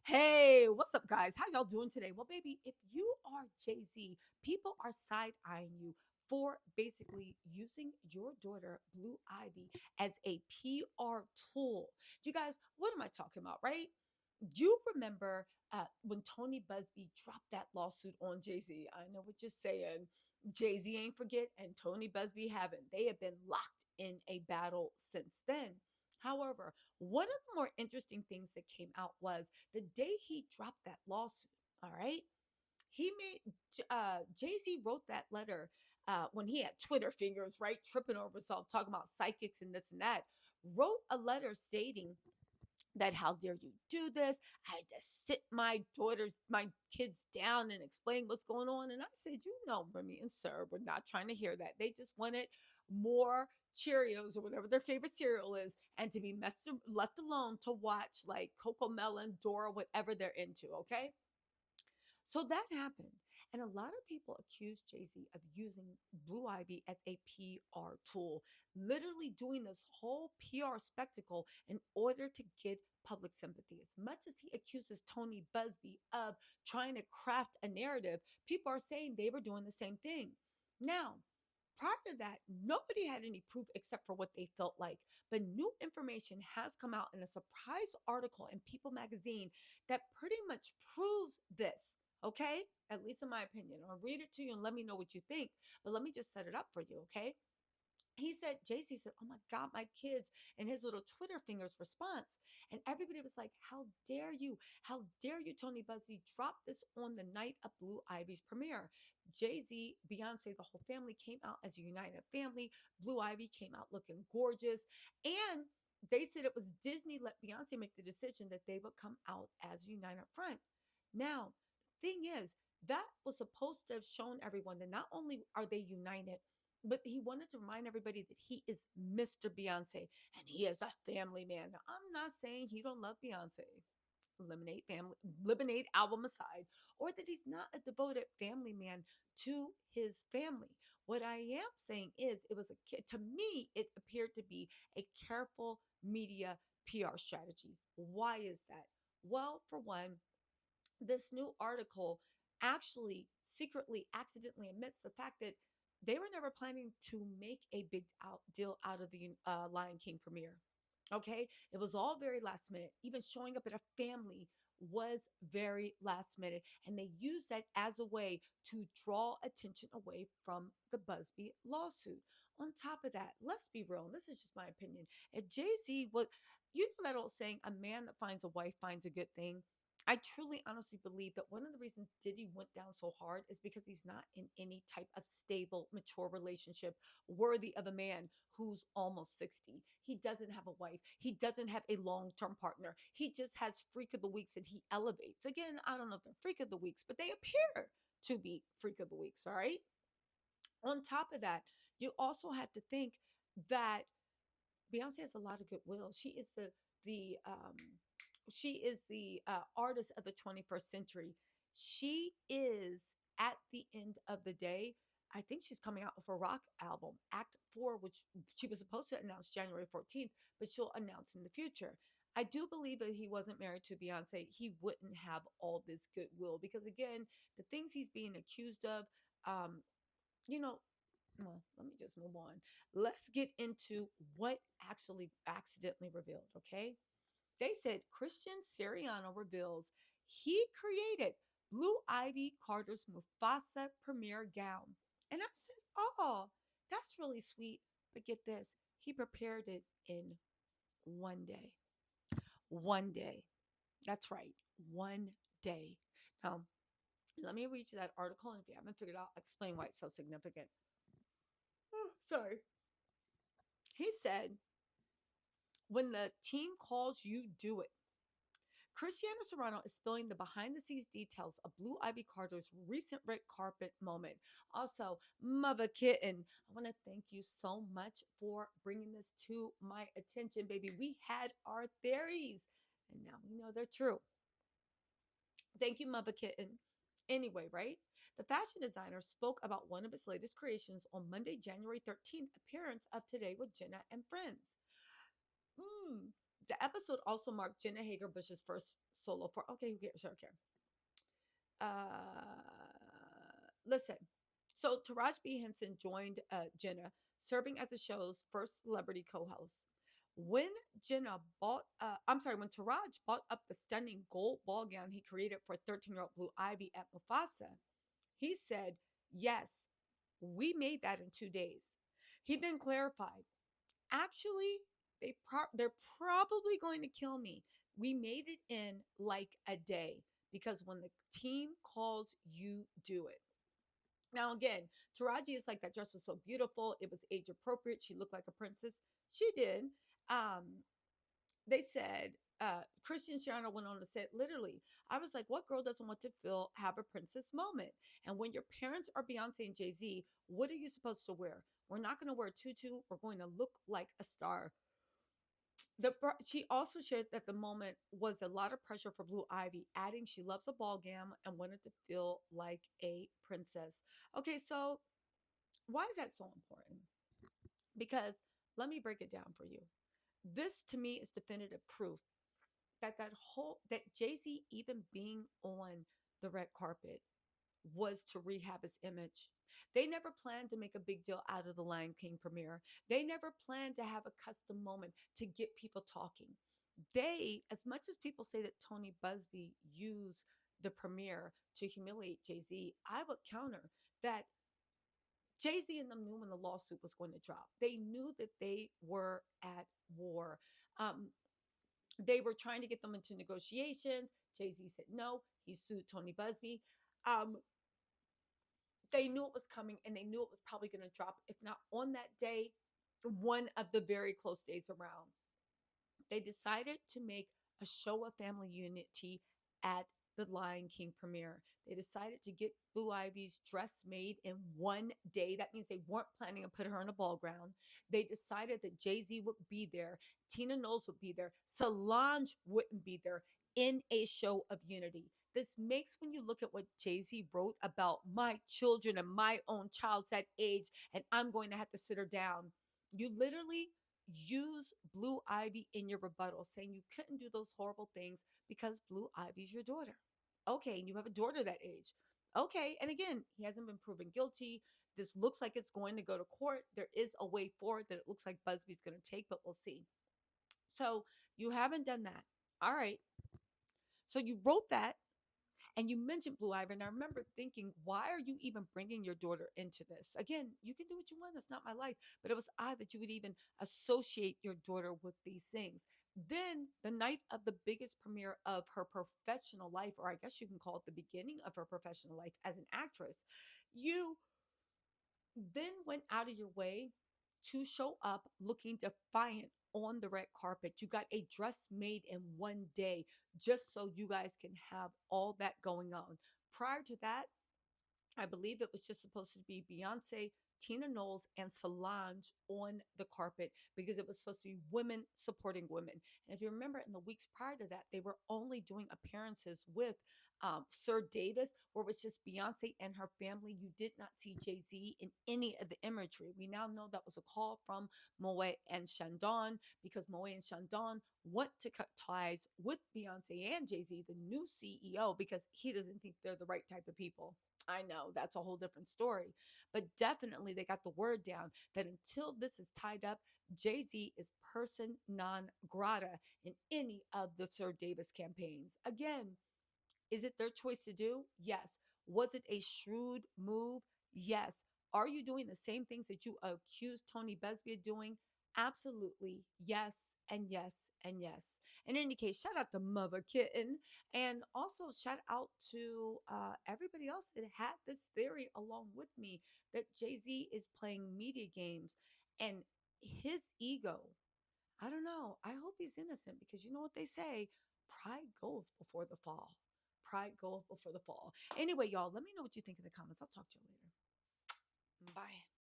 Hey, what's up, guys? How y'all doing today? Well, baby, if you are Jay Z, people are side eyeing you for basically using your daughter, Blue Ivy, as a PR tool. You guys, what am I talking about, right? You remember when Tony Busby dropped that lawsuit on Jay Z? I know what you're saying. Jay Z ain't forget, and Tony Busby haven't. They have been locked in a battle since then. However, one of the more interesting things that came out was the day he dropped that lawsuit. All right, he made Jay Z wrote that letter when he had Twitter fingers, right, tripping over himself, talking about psychics and this and that. Wrote a letter stating that how dare you do this? I had to sit my kids down and explain what's going on. And I said, Remy and Sir, we're not trying to hear that. They just wanted more Cheerios or whatever their favorite cereal is, and to be left alone to watch like Coco Melon, Dora, whatever they're into. Okay. So that happened. And a lot of people accuse Jay Z of using Blue Ivy as a PR tool, literally doing this whole PR spectacle in order to get public sympathy. As much as he accuses Tony Busby of trying to craft a narrative, people are saying they were doing the same thing. Now, prior to that, nobody had any proof except for what they felt like. But new information has come out in a surprise article in People magazine that pretty much proves this. Okay, at least in my opinion. I'll read it to you and let me know what you think. But let me just set it up for you. Okay, he said, Jay-Z said, oh my God, my kids, and his little Twitter fingers response. And everybody was like, how dare you? How dare you, Tony Busby, drop this on the night of Blue Ivy's premiere? Jay-Z, Beyonce, the whole family came out as a united family. Blue Ivy came out looking gorgeous. And they said it was Disney let Beyonce make the decision that they would come out as a united front. Now, the thing is, that was supposed to have shown everyone that not only are they united, but he wanted to remind everybody that he is Mr. Beyonce and he is a family man. Now, I'm not saying he don't love Beyonce. Lemonade album aside, or that he's not a devoted family man to his family. What I am saying is, to me, it appeared to be a careful media PR strategy. Why is that? Well, for one, this new article actually secretly accidentally admits the fact that they were never planning to make a big deal out of the Lion King premiere. Okay, it was all very last minute. Even showing up at a family was very last minute, and they used that as a way to draw attention away from the Busby lawsuit. On top of that, let's be real, and this is just my opinion. If Jay-Z was, you know that old saying, a man that finds a wife finds a good thing. I truly honestly believe that one of the reasons Diddy went down so hard is because he's not in any type of stable, mature relationship worthy of a man who's almost 60. He doesn't have a wife. He doesn't have a long term partner. He just has freak of the weeks and he elevates. Again, I don't know if they're freak of the weeks, but they appear to be freak of the weeks. All right. On top of that, you also have to think that Beyonce has a lot of goodwill. The she is the artist of the 21st century. She is at the end of the day. I think she's coming out with a rock album, Act 4, which she was supposed to announce January 14th, but she'll announce in the future. I do believe that he wasn't married to Beyonce. He wouldn't have all this goodwill because, again, the things he's being accused of, um, you know, well, let me just move on. Let's get into what actually accidentally revealed, okay? They said Christian Siriano reveals he created Blue Ivy Carter's Mufasa premiere gown. And I said, oh, that's really sweet. But get this, he prepared it in one day. One day. That's right, one day. Now, let me read you that article. And if you haven't figured out, I'll explain why it's so significant. Oh, sorry. He said, when the team calls you, do it. Cristiano Serrano is spilling the behind the scenes details of Blue Ivy Carter's recent red carpet moment. Also, Mother Kitten, I want to thank you so much for bringing this to my attention, baby. We had our theories, and now we know they're true. Thank you, Mother Kitten. Anyway, right? The fashion designer spoke about one of his latest creations on Monday, January 13th, appearance of Today with Jenna and Friends. Mm. The episode also marked Jenna Hager Bush's first solo for. Okay, who cares? Sure, care. Listen. So Taraji B. Henson joined Jenna, serving as the show's first celebrity co-host. When when Taraj bought up the stunning gold ball gown he created for 13-year-old Blue Ivy at Mufasa, he said, "Yes, we made that in 2 days." He then clarified, "Actually, they're probably going to kill me. We made it in like a day because when the team calls, you do it." Now, again, Taraji is like, "That dress was so beautiful. It was age appropriate. She looked like a princess." She did. They said, Christian Siriano went on to say, literally, "I was like, what girl doesn't want to have a princess moment? And when your parents are Beyonce and Jay-Z, what are you supposed to wear? We're not going to wear a tutu. We're going to look like a star." She also shared that the moment was a lot of pressure for Blue Ivy, adding she loves a ball gown and wanted to feel like a princess. Okay, so why is that so important? Because let me break it down for you. This to me is definitive proof that Jay-Z even being on the red carpet was to rehab his image. They never planned to make a big deal out of the Lion King premiere. They never planned to have a custom moment to get people talking. As much as people say that Tony Busby used the premiere to humiliate Jay-Z, I would counter that Jay-Z and them knew when the lawsuit was going to drop. They knew that they were at war. Um, they were trying to get them into negotiations. Jay-Z said no. He sued Tony Busby. Um, they knew it was coming and they knew it was probably going to drop, if not on that day, one of the very close days around. They decided to make a show of family unity at the Lion King premiere. They decided to get Blue Ivy's dress made in one day. That means they weren't planning to put her on a ball ground. They decided that Jay-Z would be there, Tina Knowles would be there, Solange wouldn't be there, in a show of unity. This makes, when you look at what Jay-Z wrote about my children and my own child's that age, and I'm going to have to sit her down. You literally use Blue Ivy in your rebuttal, saying you couldn't do those horrible things because Blue Ivy's your daughter. Okay, and you have a daughter that age. Okay, and again, he hasn't been proven guilty. This looks like it's going to go to court. There is a way forward that it looks like Busby's going to take, but we'll see. So you haven't done that. All right. So you wrote that and you mentioned Blue Ivy. And I remember thinking, why are you even bringing your daughter into this? Again, you can do what you want. That's not my life. But it was odd that you would even associate your daughter with these things. Then, the night of the biggest premiere of her professional life, or I guess you can call it the beginning of her professional life as an actress, you then went out of your way to show up looking defiant on the red carpet. You got a dress made in one day just so you guys can have all that going on. Prior to that, I believe it was just supposed to be Beyonce, Tina Knowles, and Solange on the carpet because it was supposed to be women supporting women. And if you remember, in the weeks prior to that, they were only doing appearances with Sir Davis, where it was just Beyonce and her family. You did not see Jay Z in any of the imagery. We now know that was a call from Moet and Chandon because Moet and Chandon want to cut ties with Beyonce and Jay Z, the new CEO, because he doesn't think they're the right type of people. I know that's a whole different story, but definitely they got the word down that until this is tied up, Jay Z is person non grata in any of the Sir Davis campaigns. Again, is it their choice to do? Yes. Was it a shrewd move? Yes. Are you doing the same things that you accused Tony Busby of doing? Absolutely. Yes, and yes, and yes. In any case, shout out to Mother Kitten. And also shout out to everybody else that had this theory along with me that Jay Z is playing media games and his ego. I don't know. I hope he's innocent because you know what they say, pride goeth before the fall. Pride goeth before the fall. Anyway, y'all, let me know what you think in the comments. I'll talk to you later. Bye.